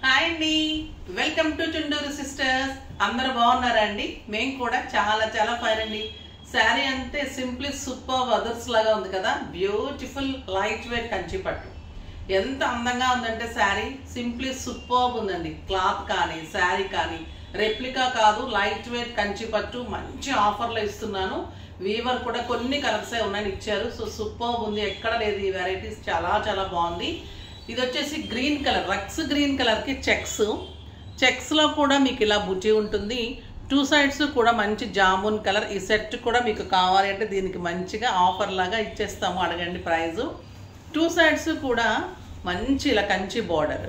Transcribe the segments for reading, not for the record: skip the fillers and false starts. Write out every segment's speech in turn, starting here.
Hi అండి, welcome to Chunduru sisters. అందరూ బాగున్నారా అండి? మేము కూడా చాలా ఫైన్ అండి. శారీ అంటే సింప్లీ సూపర్ అదర్స్ లాగా ఉంది కదా, బ్యూటిఫుల్ లైట్ వెయిట్ కంచి పట్టు. ఎంత అందంగా ఉందంటే శారీ సింప్లీ సూపర్ ఉందండి. క్లాత్ కానీ శారీ కానీ రెప్లికా కాదు, లైట్ వెయిట్ కంచి పట్టు. మంచి ఆఫర్లో ఇస్తున్నాను. వీవర్ కూడా కొన్ని కలర్సే ఉన్నాయని ఇచ్చారు. సో సూపర్ ఉంది, ఎక్కడ లేదు ఈ వెరైటీస్. చాలా బాగుంది. ఇది వచ్చేసి గ్రీన్ కలర్, రక్స్ గ్రీన్ కలర్కి చెక్స్లో కూడా మీకు ఇలా బుటీ ఉంటుంది. టూ సైడ్స్ కూడా మంచి జామున్ కలర్. ఈ సెట్ కూడా మీకు కావాలి అంటే దీనికి మంచిగా ఆఫర్ లాగా ఇచ్చేస్తాము, అడగండి ప్రైజు. టూ సైడ్స్ కూడా మంచి ఇలా కంచి బార్డర్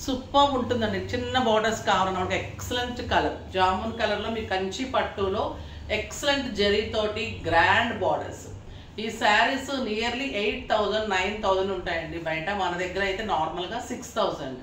సూపర్ ఉంటుందండి. చిన్న బార్డర్స్ కావాలన్నమాట. ఎక్సలెంట్ కలర్, జామున్ కలర్లో మీ కంచి పట్టులో ఎక్సలెంట్ జరీతోటి గ్రాండ్ బార్డర్స్. ఈ శారీస్ నియర్లీ 8,000 9,000 ఉంటాయండి బయట. మన దగ్గర అయితే నార్మల్గా 6,000.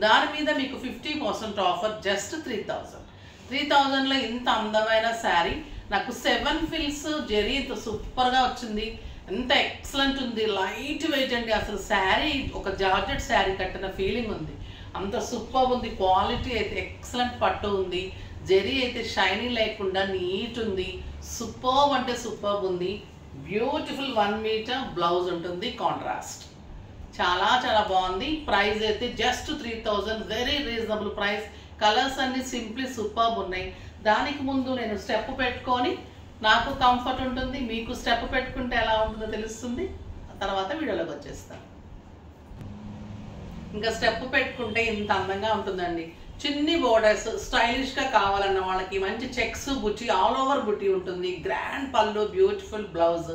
దాని మీద మీకు 50% ఆఫర్, జస్ట్ 3,000లో ఇంత అందమైన శారీ. నాకు 7 ఫిల్స్ జరీ సూపర్గా వచ్చింది. ఎంత ఎక్సలెంట్ ఉంది, లైట్ వెయిట్ అండి. అసలు శారీ ఒక జార్జెట్ శారీ కట్టిన ఫీలింగ్ ఉంది. అంత సూపర్ ఉంది. క్వాలిటీ అయితే ఎక్సలెంట్ పట్టు ఉంది. జరీ అయితే షైనీ లేకుండా నీట్ ఉంది. సూపర్ అంటే సూపర్ ఉంది. బ్యూటిఫుల్ 1 మీటర్ బ్లౌజ్ ఉంటుంది, కాంట్రాస్ట్. చాలా బాగుంది. ప్రైస్ అయితే just 3,000, very reasonable price. Colours అన్ని సింప్లీ సూపర్ ఉన్నాయి. దానికి ముందు నేను స్టెప్ పెట్టుకొని, నాకు కంఫర్ట్ ఉంటుంది, మీకు స్టెప్ పెట్టుకుంటే ఎలా ఉంటుందో తెలుస్తుంది. తర్వాత వీడియోలోకి వచ్చేస్తాను. ఇంకా స్టెప్ పెట్టుకుంటే ఇంత అందంగా ఉంటుందండి. చిన్ని బోర్డర్స్, స్టైలిష్గా కావాలన్న వాళ్ళకి మంచి చెక్స్ బుట్టి, ఆల్ ఓవర్ బుట్టి ఉంటుంది. గ్రాండ్ పళ్ళు, beautiful blouse,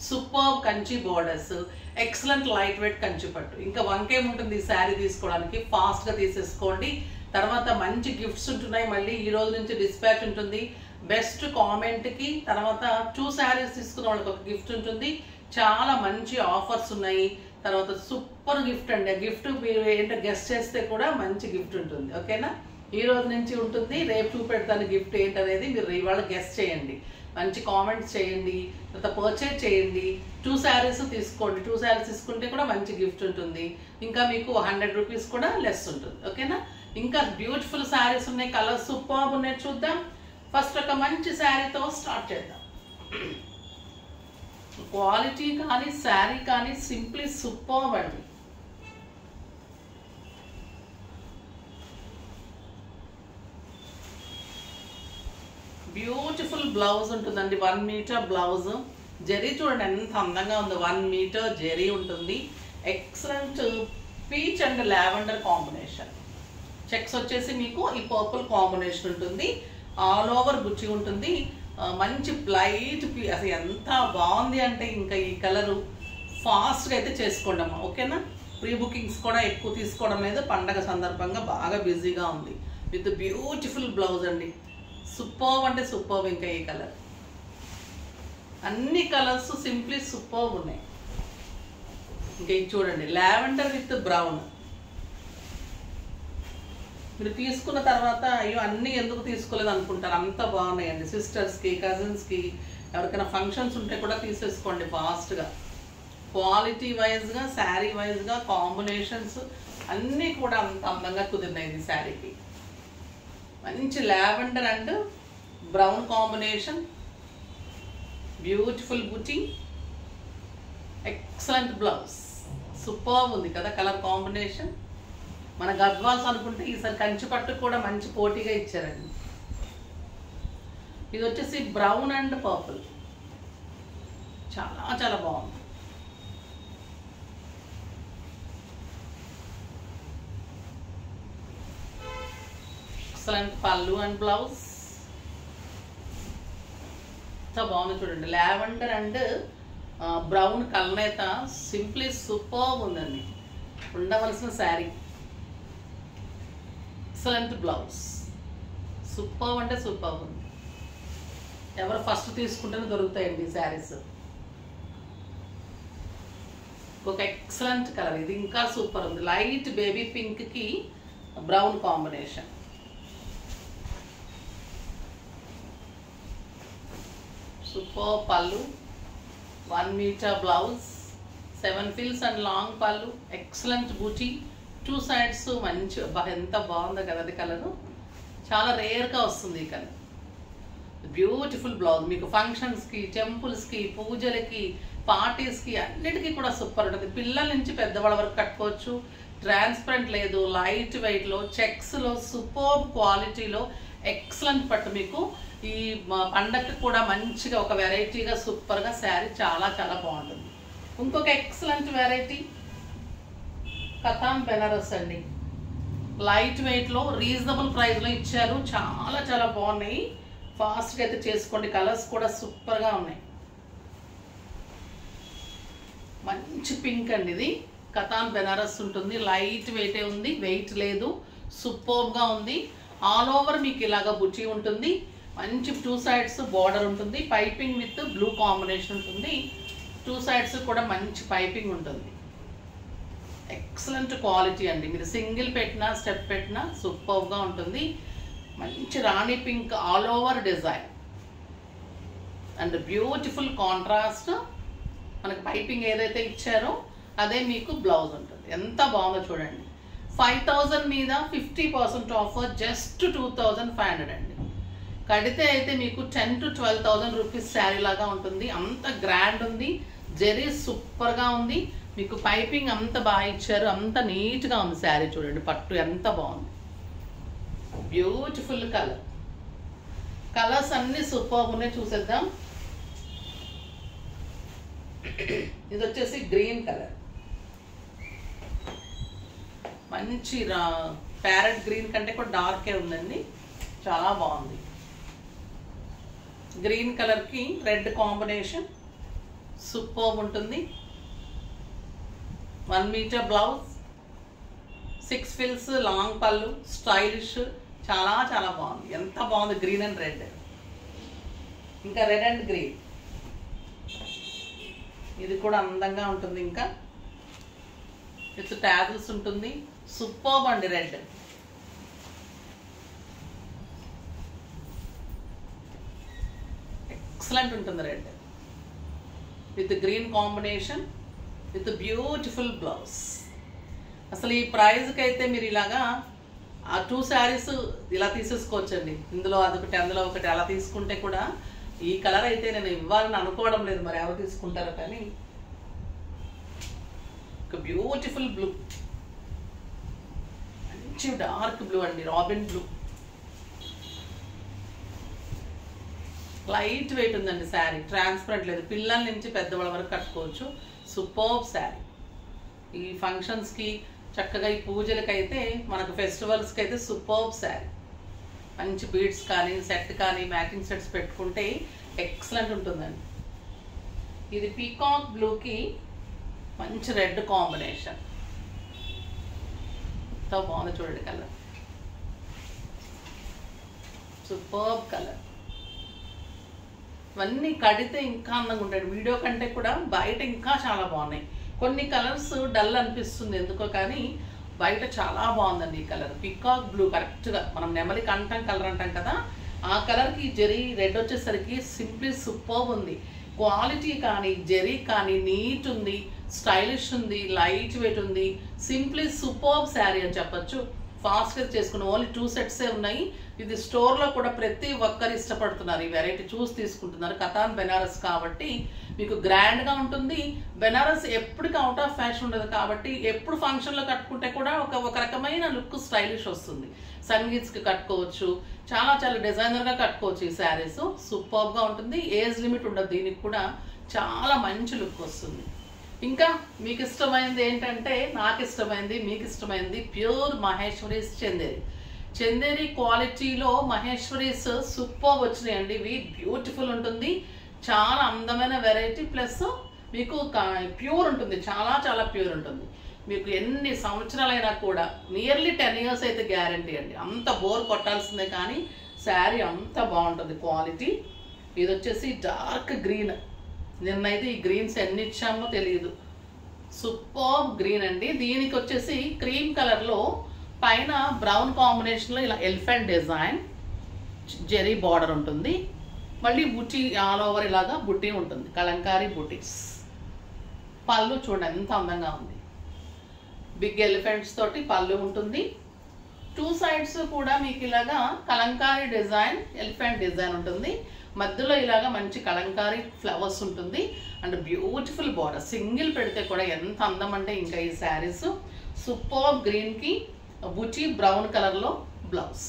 super Kanchi borders, excellent light weight Kanchi పట్టు. ఇంకా వంకేముంటుంది ఈ శారీ తీసుకోవడానికి. ఫాస్ట్గా తీసేసుకోండి. తర్వాత మంచి గిఫ్ట్స్ ఉంటున్నాయి. మళ్ళీ ఈ రోజు నుంచి డిస్పాచ్ ఉంటుంది. బెస్ట్ కామెంట్కి తర్వాత 2 శారీస్ తీసుకున్న వాళ్ళకి ఒక గిఫ్ట్ ఉంటుంది. చాలా మంచి ఆఫర్స్ ఉన్నాయి. తర్వాత సూపర్ గిఫ్ట్ అండి. ఆ గిఫ్ట్ మీరు ఏంటో గెస్ట్ చేస్తే కూడా మంచి గిఫ్ట్ ఉంటుంది. ఓకేనా? ఈ రోజు నుంచి ఉంటుంది, రేపు చూపెడతాను గిఫ్ట్ ఏంటనేది. మీరు ఇవాళ గెస్ట్ చేయండి, మంచి కామెంట్స్ చేయండి, తర్వాత పర్చేజ్ చేయండి. 2 శారీస్ తీసుకోండి. 2 శారీస్ తీసుకుంటే కూడా మంచి గిఫ్ట్ ఉంటుంది. ఇంకా మీకు 100 రూపీస్ కూడా లెస్ ఉంటుంది. ఓకేనా? ఇంకా బ్యూటిఫుల్ శారీస్ ఉన్నాయి, కలర్స్ సూపర్ ఉన్నాయి. చూద్దాం. ఫస్ట్ ఒక మంచి శారీతో స్టార్ట్ చేద్దాం. క్వాలిటీ కానీ శారీ కానీ సింప్లీ సూపర్ అండి. బ్యూటిఫుల్ బ్లౌజ్ ఉంటుందండి, 1 మీటర్ బ్లౌజ్. జరీ చూడండి ఎంత అందంగా ఉందో. 1 మీటర్ జరీ ఉంటుంది. Excellent peach and lavender combination. Checks వచ్చేసి మీకు ఈ పర్పుల్ కాంబినేషన్ ఉంటుంది. ఆల్ ఓవర్ బుచ్చి ఉంటుంది. మంచి లైట్ అసలు ఎంత బాగుంది అంటే ఇంకా ఈ కలరు ఫాస్ట్గా అయితే చేసుకోండి అమ్మా. ఓకేనా? ప్రీ బుకింగ్స్ కూడా ఎక్కువ తీసుకోవడం లేదు. పండగ సందర్భంగా బాగా బిజీగా ఉంది. విత్ బ్యూటిఫుల్ బ్లౌజ్ అండి. సూపర్ అంటే సూపర్. ఇంకా ఈ కలర్, అన్ని కలర్స్ సింప్లీ సూపర్ ఉన్నాయి. ఇంకా ఇది చూడండి, లావెండర్ విత్ బ్రౌన్. మీరు తీసుకున్న తర్వాత అయ్యో అన్నీ ఎందుకు తీసుకోలేదు అనుకుంటారు. అంత బాగున్నాయండి. సిస్టర్స్కి, కజిన్స్కి, ఎవరికైనా ఫంక్షన్స్ ఉంటే కూడా తీసేసుకోండి ఫాస్ట్గా. క్వాలిటీ వైజ్గా, శారీ వైజ్గా, కాంబినేషన్స్ అన్నీ కూడా అంత అందంగా కుదిరినాయి ఈ శారీకి. మంచి lavender and brown combination, beautiful buti, excellent blouse. Super ఉంది కదా కలర్ కాంబినేషన్. మన గద్వాల్స్ అనుకుంటే ఈసారి కంచి పట్టు కూడా మంచి పోటీగా ఇచ్చారండి. ఇది వచ్చేసి బ్రౌన్ అండ్ పర్పుల్. చాలా బాగుంది. ఎక్సలెంట్ పళ్ళు అండ్ బ్లౌజ్. ఎంత బాగుంది చూడండి. లావెండర్ అండ్ బ్రౌన్ కలనేత సింప్లీ సూపర్ ఉందండి. ఉండవలసిన శారీ. Excellent blouse. సూపర్ అంటే సూపర్ ఉంది. ఎవరు ఫస్ట్ తీసుకుంటేనే దొరుకుతాయండి ఈ శారీస్. ఒక ఎక్సలెంట్ కలర్. ఇది ఇంకా సూపర్ ఉంది. లైట్ బేబీ పింక్కి బ్రౌన్ కాంబినేషన్. సూపర్ పళ్ళు, 1 metre blouse, 7 fills and long పళ్ళు, ఎక్సలెంట్ బూటీ, టూ సైడ్స్ మంచి ఎంత బాగుందో కదా అది కలరు. చాలా రేర్గా వస్తుంది ఈ కలర్. బ్యూటిఫుల్ బ్లౌజ్ మీకు ఫంక్షన్స్కి, టెంపుల్స్కి, పూజలకి, పార్టీస్కి అన్నిటికీ కూడా సూపర్ ఉంటుంది. పిల్లల నుంచి పెద్దవాళ్ళ వరకు కట్టుకోవచ్చు. ట్రాన్స్పరెంట్ లేదు, లైట్ వెయిట్లో, చెక్స్లో, సూపర్ క్వాలిటీలో ఎక్సలెంట్ పట్టు. మీకు ఈ పండగకి కూడా మంచిగా ఒక వెరైటీగా సూపర్గా శారీ చాలా చాలా బాగుంటుంది. ఇంకొక ఎక్సలెంట్ వెరైటీ కథాన్ బెనారస్ అండి. లైట్ వెయిట్లో రీజనబుల్ ప్రైస్లో ఇచ్చారు. చాలా చాలా బాగున్నాయి. ఫాస్ట్గా అయితే చేసుకోండి. కలర్స్ కూడా సూపర్గా ఉన్నాయి. మంచి పింక్ అండి ఇది. కథాన్ బెనారస్ ఉంటుంది. లైట్ వెయిటే ఉంది, వెయిట్ లేదు, సూపర్గా ఉంది. ఆల్ ఓవర్ మీకు ఇలాగా బుటీ ఉంటుంది. మంచి టూ సైడ్స్ బార్డర్ ఉంటుంది. పైపింగ్ విత్ బ్లూ కాంబినేషన్ ఉంటుంది. టూ సైడ్స్ కూడా మంచి పైపింగ్ ఉంటుంది. ఎక్సలెంట్ క్వాలిటీ అండి. మీరు సింగిల్ పెట్టినా స్టెప్ పెట్టినా సూపర్గా ఉంటుంది. మంచి రాణి pink all over design and beautiful contrast. మనకి పైపింగ్ ఏదైతే ఇచ్చారో అదే మీకు బ్లౌజ్ ఉంటుంది. ఎంత బాగుందో చూడండి. 5000 మీద 50% ఆఫర్, జస్ట్ 2500 అండి. కడితే అయితే మీకు 10,000 to 12,000 రూపీస్ శారీ లాగా ఉంటుంది. అంత గ్రాండ్ ఉంది. జెరీ సూపర్గా ఉంది. మీకు పైపింగ్ అంత బాగా ఇచ్చారు. అంత నీట్గా ఉంది శారీ. చూడండి పట్టు ఎంత బాగుంది. Beautiful colour. కలర్స్ అన్ని సూపర్ ఉన్నాయి. చూసేద్దాం. ఇది వచ్చేసి గ్రీన్ కలర్. మంచి ప్యారెట్ గ్రీన్ కంటే కూడా డార్కే ఉందండి. చాలా బాగుంది. గ్రీన్ కలర్కి రెడ్ కాంబినేషన్ సూపర్ ఉంటుంది. 1 మీటర్ బ్లౌజ్, 6 ఫిల్స్, లాంగ్ పళ్ళు, స్టైలిష్. చాలా చాలా బాగుంది. ఎంత బాగుంది. Green and red. ఇంకా రెడ్ అండ్ గ్రీన్. ఇది కూడా అందంగా ఉంటుంది. ఇంకా విత్ ట్యాజిల్స్ ఉంటుంది. సూపర్ అండి. రెడ్ ఎక్సలెంట్ ఉంటుంది. Red with green combination with beautiful blouse. అసలు ఈ ప్రైజ్కి అయితే మీరు ఇలాగా ఆ 2 శారీస్ ఇలా తీసేసుకోవచ్చండి. ఇందులో అదొకటి అందులో ఒకటి అలా తీసుకుంటే కూడా ఈ కలర్ అయితే నేను ఇవ్వాలని అనుకోవడం లేదు. మరి ఎవరు తీసుకుంటారో కానీ ఒక బ్యూటిఫుల్ బ్లూ, మంచి డార్క్ బ్లూ అండి. Robin blue. లైట్ వెయిట్ ఉందండి శారీ. ట్రాన్స్పరెంట్ లేదు. పిల్లల నుంచి పెద్దవాళ్ళ వరకు కట్టుకోవచ్చు. సూపర్ శారీ. ఈ ఫంక్షన్స్కి చక్కగా ఈ పూజలకైతే మనకు ఫెస్టివల్స్కి అయితే సూపర్ శారీ. మంచి బీడ్స్ కానీ సెట్ కానీ మ్యాచింగ్ సెట్స్ పెట్టుకుంటే ఎక్సలెంట్ ఉంటుందండి. ఇది పీకాక్ బ్లూకి మంచి రెడ్ కాంబినేషన్. ఎంతో బాగుంది చూడండి కలర్. Super colour. ఇవన్నీ కడితే ఇంకా అందంగా ఉంటాయి. వీడియో కంటే కూడా బయట ఇంకా చాలా బాగున్నాయి. కొన్ని కలర్స్ డల్ అనిపిస్తుంది ఎందుకో, కానీ బయట చాలా బాగుందండి ఈ కలర్. పికాక్ బ్లూ కరెక్ట్గా మనం నెమలి కంఠం కలర్ అంటాం కదా, ఆ కలర్కి జెరీ రెడ్ వచ్చేసరికి సింప్లీ సూపర్ ఉంది. క్వాలిటీ కానీ జెరీ కానీ నీట్ ఉంది, స్టైలిష్ ఉంది, లైట్ వెయిట్ ఉంది. సింప్లీ సూపర్ శారీ అని చెప్పచ్చు. ఫాస్ట్గా చేసుకున్న ఓన్లీ 2 సెట్సే ఉన్నాయి. ఇది స్టోర్లో కూడా ప్రతి ఒక్కరు ఇష్టపడుతున్నారు. ఈ వెరైటీ చూసి తీసుకుంటున్నారు. కథాన్ బెనారస్ కాబట్టి మీకు గ్రాండ్గా ఉంటుంది. బెనారస్ ఎప్పటికీ అవుట్ ఆఫ్ ఫ్యాషన్ ఉండదు కాబట్టి ఎప్పుడు ఫంక్షన్లో కట్టుకుంటే కూడా ఒక రకమైన లుక్ స్టైలిష్ వస్తుంది. సంగీత్స్కి కట్టుకోవచ్చు. చాలా చాలా డిజైనర్గా కట్టుకోవచ్చు. ఈ శారీస్ సూపర్గా ఉంటుంది. ఏజ్ లిమిట్ ఉండదు. దీనికి కూడా చాలా మంచి లుక్ వస్తుంది. ఇంకా మీకు ఇష్టమైంది ఏంటంటే, నాకు ఇష్టమైంది, మీకు ఇష్టమైంది ప్యూర్ మహేశ్వరీస్ చందేరి. చందేరి క్వాలిటీలో మహేశ్వరీస్ సూపర్ వచ్చినాయండి. ఇవి బ్యూటిఫుల్ ఉంటుంది. చాలా అందమైన వెరైటీ. ప్లస్ మీకు ప్యూర్ ఉంటుంది. చాలా చాలా ప్యూర్ ఉంటుంది. మీకు ఎన్ని సంవత్సరాలైనా కూడా నియర్లీ 10 years అయితే గ్యారంటీ అండి. అంత బోర్ కొట్టాల్సిందే కానీ శారీ అంత బాగుంటుంది క్వాలిటీ. ఇది వచ్చేసి డార్క్ గ్రీన్. నిన్నైతే ఈ గ్రీన్స్ ఎన్ని ఇచ్చామో తెలియదు. సూపర్ గ్రీన్ అండి. దీనికి వచ్చేసి క్రీమ్ కలర్లో పైన బ్రౌన్ కాంబినేషన్లో ఇలా ఎలిఫెంట్ డిజైన్ జెరీ బార్డర్ ఉంటుంది. మళ్ళీ బుటీ ఆల్ ఓవర్ ఇలాగా బుటీ ఉంటుంది. కలంకారీ బుటీస్. పళ్ళు చూడండి ఎంత అందంగా ఉంది. బిగ్ ఎలిఫెంట్స్ తోటి పళ్ళు ఉంటుంది. 2 sides కూడా మీకు ఇలాగా కలంకారీ డిజైన్, ఎలిఫెంట్ డిజైన్ ఉంటుంది. మధ్యలో ఇలాగా మంచి కలంకారీ ఫ్లవర్స్ ఉంటుంది అండ్ బ్యూటిఫుల్ బార్డర్. సింగిల్ పెడితే కూడా ఎంత అందం అంటే ఇంకా ఈ శారీస్. సూపర్ గ్రీన్కి బుచి బ్రౌన్ కలర్లో బ్లౌజ్.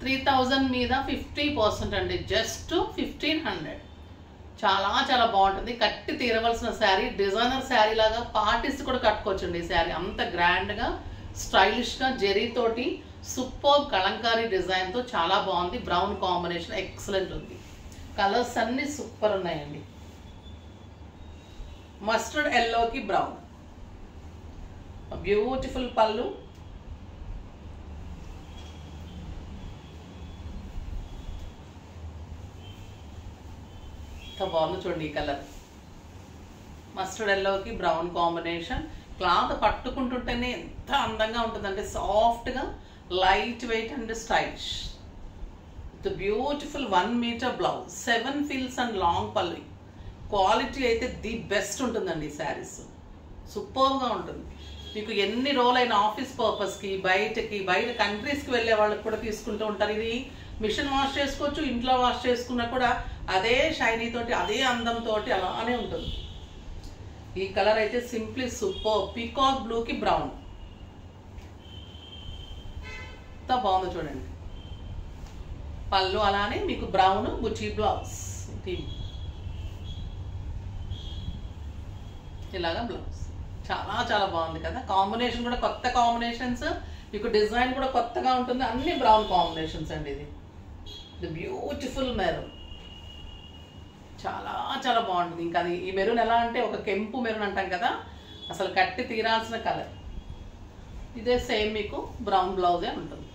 3000 మీద 50% అండి, జస్ట్ 1500. చాలా చాలా బాగుంటుంది. కట్టి తీరవలసిన శారీ, డిజైనర్ శారీ లాగా పార్టీస్ కూడా కట్టుకోవచ్చండి. ఈ శారీ అంత గ్రాండ్గా స్టైలిష్గా జెరీతోటి సూపర్ కలంకారీ డిజైన్తో చాలా బాగుంది. బ్రౌన్ కాంబినేషన్ ఎక్సలెంట్ ఉంది. కలర్స్ అన్నీ సూపర్ ఉన్నాయండి. మస్టర్డ్ ఎల్లోకి బ్రౌన్, బ్యూటిఫుల్ పళ్ళు. బాగుంది చూడండి ఈ కలర్. మస్టర్డ్ ఎల్లోకి బ్రౌన్ కాంబినేషన్. క్లాత్ పట్టుకుంటుంటేనే ఎంత అందంగా ఉంటుందంటే సాఫ్ట్గా, light weight and stylish. With beautiful 1 meter blouse, 7 frills and long పళ్ళు. క్వాలిటీ అయితే ది బెస్ట్ ఉంటుందండి ఈ శారీస్. సూపర్గా ఉంటుంది. మీకు ఎన్ని రోజులైన ఆఫీస్ పర్పస్కి, బయట కంట్రీస్కి వెళ్ళే వాళ్ళకి కూడా తీసుకుంటూ ఉంటారు. ఇది మిషన్ వాష్ చేసుకోవచ్చు, ఇంట్లో వాష్ చేసుకున్నా కూడా అదే షైనీ తోటి, అదే అందంతో అలానే ఉంటుంది. ఈ కలర్ అయితే సింప్లీ సూపర్. పీకాక్ బ్లూకి బ్రౌన్, ఎంత బాగుందో చూడండి. పళ్ళు అలానే మీకు బ్రౌన్ బుచి బ్లౌజ్, ఇలాగా బ్లౌజ్. చాలా చాలా బాగుంది కదా. కాంబినేషన్ కూడా కొత్త కాంబినేషన్స్, మీకు డిజైన్ కూడా కొత్తగా ఉంటుంది. అన్ని బ్రౌన్ కాంబినేషన్స్ అండి. ఇది బ్యూటిఫుల్ మెరూన్, చాలా చాలా బాగుంటుంది. ఇంకా అది ఈ మెరూన్ ఎలా అంటే ఒక కెంపు మెరూన్ అంటాం కదా, అసలు కట్టి తీరాల్సిన కలర్. ఇదే సేమ్ మీకు బ్రౌన్ బ్లౌజే ఉంటుంది.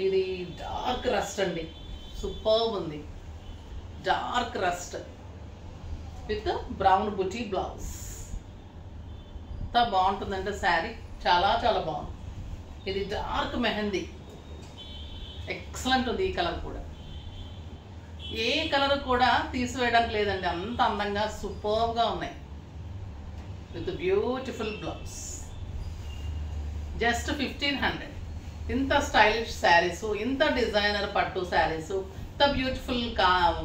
ఇది డార్క్ రస్ట్ అండి, సూపర్బ్ ఉంది. Dark rust with brown buti blouse. ఎంత బాగుంటుందంటే శారీ చాలా చాలా బాగుంది. ఇది డార్క్ మెహందీ, ఎక్సలెంట్ ఉంది. ఈ కలర్ కూడా ఏ కలర్ కూడా తీసివేయడానికి లేదండి, అంత అందంగా సూపర్గా ఉన్నాయి. With beautiful blouse, just 1500. ఇంత స్టైలిష్ శారీస్, ఇంత డిజైనర్ పట్టు శారీస్, ఇంత బ్యూటిఫుల్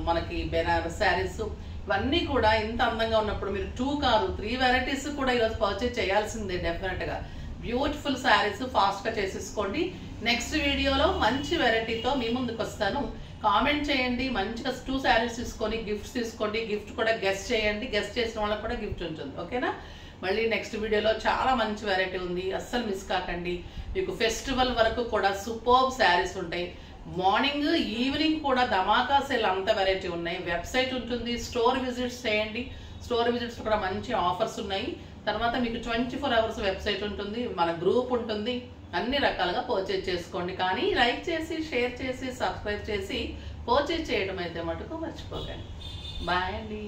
మనకి బెనారస్ శారీస్, ఇవన్నీ కూడా ఇంత అందంగా ఉన్నప్పుడు మీరు 2 కాదు 3 వెరైటీస్ కూడా ఈరోజు పర్చేజ్ చేయాల్సిందే డెఫినెట్గా. బ్యూటిఫుల్ శారీస్ ఫాస్ట్గా చేసేసుకోండి. నెక్స్ట్ వీడియోలో మంచి వెరైటీతో మీ ముందుకు వస్తాను. కామెంట్ చేయండి, మంచిగా 2 శారీస్ తీసుకొని గిఫ్ట్స్ తీసుకోండి. గిఫ్ట్ కూడా గెస్ట్ చేయండి, గెస్ట్ చేసిన వాళ్ళకి కూడా గిఫ్ట్ ఉంటుంది. ఓకేనా? మళ్ళీ నెక్స్ట్ వీడియోలో చాలా మంచి వెరైటీ ఉంది, అస్సలు మిస్ కాకండి. మీకు ఫెస్టివల్ వరకు కూడా సూపర్బ్ శారీస్ ఉంటాయి. మార్నింగ్ ఈవినింగ్ కూడా ధమాకా సేల్ అంత వెరైటీ ఉన్నాయి. వెబ్సైట్ ఉంటుంది, స్టోర్ విజిట్స్ చేయండి. స్టోర్ విజిట్స్ కూడా మంచి ఆఫర్స్ ఉన్నాయి. తర్వాత మీకు 24 hours వెబ్సైట్ ఉంటుంది, మన గ్రూప్ ఉంటుంది. అన్ని రకాలుగా పర్చేజ్ చేసుకోండి. కానీ లైక్ చేసి, షేర్ చేసి, సబ్స్క్రైబ్ చేసి పర్చేజ్ చేయడం అయితే మటుకు మర్చిపోకండి. బాయ్ అండి.